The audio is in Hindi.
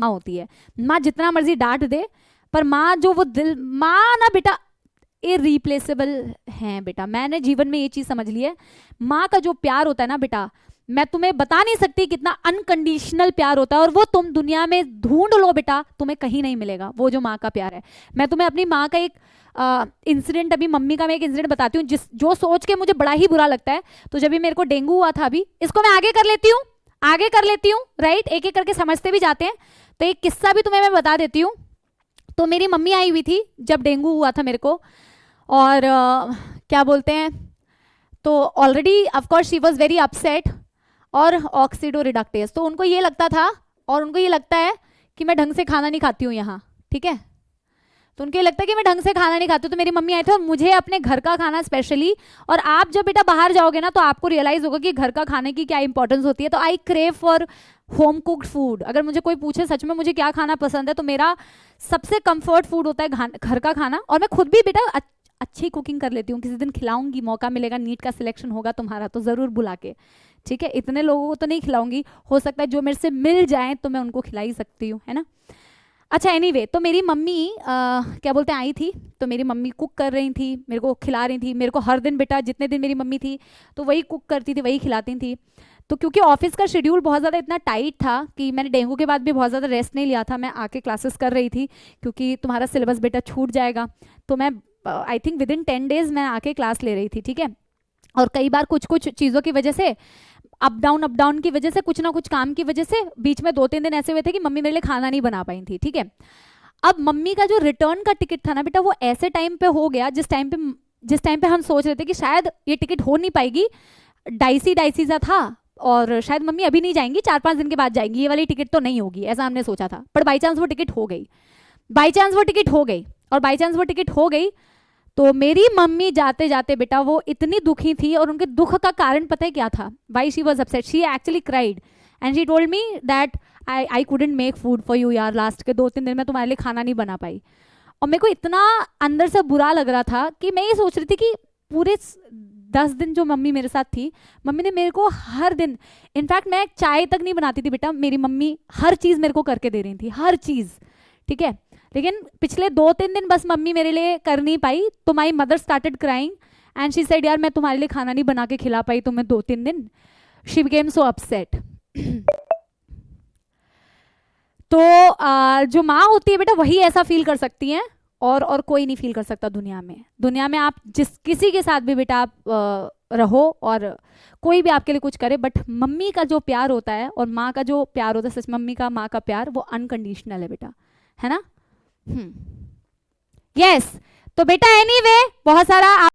माँ होती है। माँ जितना मर्जी डांट दे, पर माँ जो वो दिल, माँ ना बेटा इरीप्लेसेबल है बेटा। मैंने जीवन में ये चीज समझ ली है, माँ का जो प्यार होता है ना बेटा, मैं तुम्हें बता नहीं सकती कितना अनकंडीशनल प्यार होता है, और वो तुम दुनिया में ढूंढ लो बेटा, तुम्हें कहीं नहीं मिलेगा वो जो माँ का प्यार है। मैं तुम्हें अपनी माँ का एक इंसिडेंट, अभी मम्मी का मैं एक इंसिडेंट बताती हूँ, जिस जो सोच के मुझे बड़ा ही बुरा लगता है। तो जब भी मेरे को डेंगू हुआ था, अभी इसको मैं आगे कर लेती हूँ, आगे कर लेती हूँ, राइट, एक एक करके समझते भी जाते हैं। तो एक किस्सा भी तुम्हें मैं बता देती हूँ। तो मेरी मम्मी आई हुई थी जब डेंगू हुआ था मेरे को, और क्या बोलते हैं, तो already of course she was very upset, और ऑक्सीडो रिडक्टेस, तो उनको ये लगता था, और उनको ये लगता है कि मैं ढंग से खाना नहीं खाती हूँ यहाँ, ठीक है, तो उनको ये लगता है कि मैं ढंग से खाना नहीं खाती हूँ। तो मेरी मम्मी आई थी, और मुझे अपने घर का खाना स्पेशली, और आप जब बेटा बाहर जाओगे ना तो आपको रियलाइज होगा कि घर का खाने की क्या इंपॉर्टेंस होती है। तो आई crave for home cooked food. अगर मुझे कोई पूछे सच में मुझे क्या खाना पसंद है, तो मेरा सबसे कंफर्ट फूड होता है घर का खाना। और मैं खुद भी बेटा अच्छी कुकिंग कर लेती हूँ, किसी दिन खिलाऊंगी, मौका मिलेगा, नीट का सिलेक्शन होगा तुम्हारा तो ज़रूर बुला के, ठीक है। इतने लोगों को तो नहीं खिलाऊंगी, हो सकता है जो मेरे से मिल जाए तो मैं उनको खिला ही सकती हूँ, है ना। अच्छा एनीवे, तो मेरी मम्मी क्या बोलते हैं आई थी, तो मेरी मम्मी कुक कर रही थी, मेरे को खिला रही थी। मेरे को हर दिन बेटा जितने दिन मेरी मम्मी थी तो वही कुक करती थी, वही खिलाती थी। तो क्योंकि ऑफिस का शेड्यूल बहुत ज़्यादा इतना टाइट था कि मैंने डेंगू के बाद भी बहुत ज़्यादा रेस्ट नहीं लिया था, मैं आके क्लासेस कर रही थी, क्योंकि तुम्हारा सिलेबस बेटा छूट जाएगा। तो मैं I think with in 10 days मैं आके क्लास ले रही थी, ठीक है। और कई बार कुछ कुछ चीज़ों की वजह से, अप डाउन की वजह से, कुछ ना कुछ काम की वजह से, बीच में 2-3 दिन ऐसे हुए थे कि मम्मी मेरे लिए खाना नहीं बना पाई थी, ठीक है। अब मम्मी का जो रिटर्न का टिकट था ना बेटा, वो ऐसे टाइम पे हो गया जिस टाइम पे हम सोच रहे थे कि शायद ये टिकट हो नहीं पाएगी, डाइसी सा था, और शायद मम्मी अभी नहीं जाएंगी, 4-5 दिन के बाद जाएंगी, ये वाली टिकट तो नहीं होगी, ऐसा हमने सोचा था। पर बाई चांस वो टिकट हो गई, बाई चांस वो टिकट हो गई, और बाई चांस वो टिकट हो गई। तो मेरी मम्मी जाते जाते बेटा वो इतनी दुखी थी, और उनके दुख का कारण पता है क्या था, why she was upset, she actually cried and she told me that I couldn't make food for you यार, लास्ट के 2-3 दिन में तुम्हारे लिए खाना नहीं बना पाई। और मेरे को इतना अंदर से बुरा लग रहा था कि मैं ये सोच रही थी कि पूरे 10 दिन जो मम्मी मेरे साथ थी, मम्मी ने मेरे को हर दिन, इनफैक्ट मैं चाय तक नहीं बनाती थी बेटा, मेरी मम्मी हर चीज़ मेरे को करके दे रही थी, हर चीज़, ठीक है। लेकिन पिछले 2-3 दिन बस मम्मी मेरे लिए कर नहीं पाई, तो my mother started crying and she said यार मैं तुम्हारे लिए खाना नहीं बना के खिला पाई तुम्हें 2-3 दिन। She became so upset. तो जो माँ होती है बेटा वही ऐसा फील कर सकती है, और कोई नहीं फील कर सकता दुनिया में। दुनिया में आप जिस किसी के साथ भी बेटा आप रहो, और कोई भी आपके लिए कुछ करे, बट मम्मी का जो प्यार होता है और माँ का जो प्यार होता है, सच मम्मी का माँ का प्यार वो अनकंडीशनल है बेटा, है ना। यस तो बेटा एनीवे बहुत सारा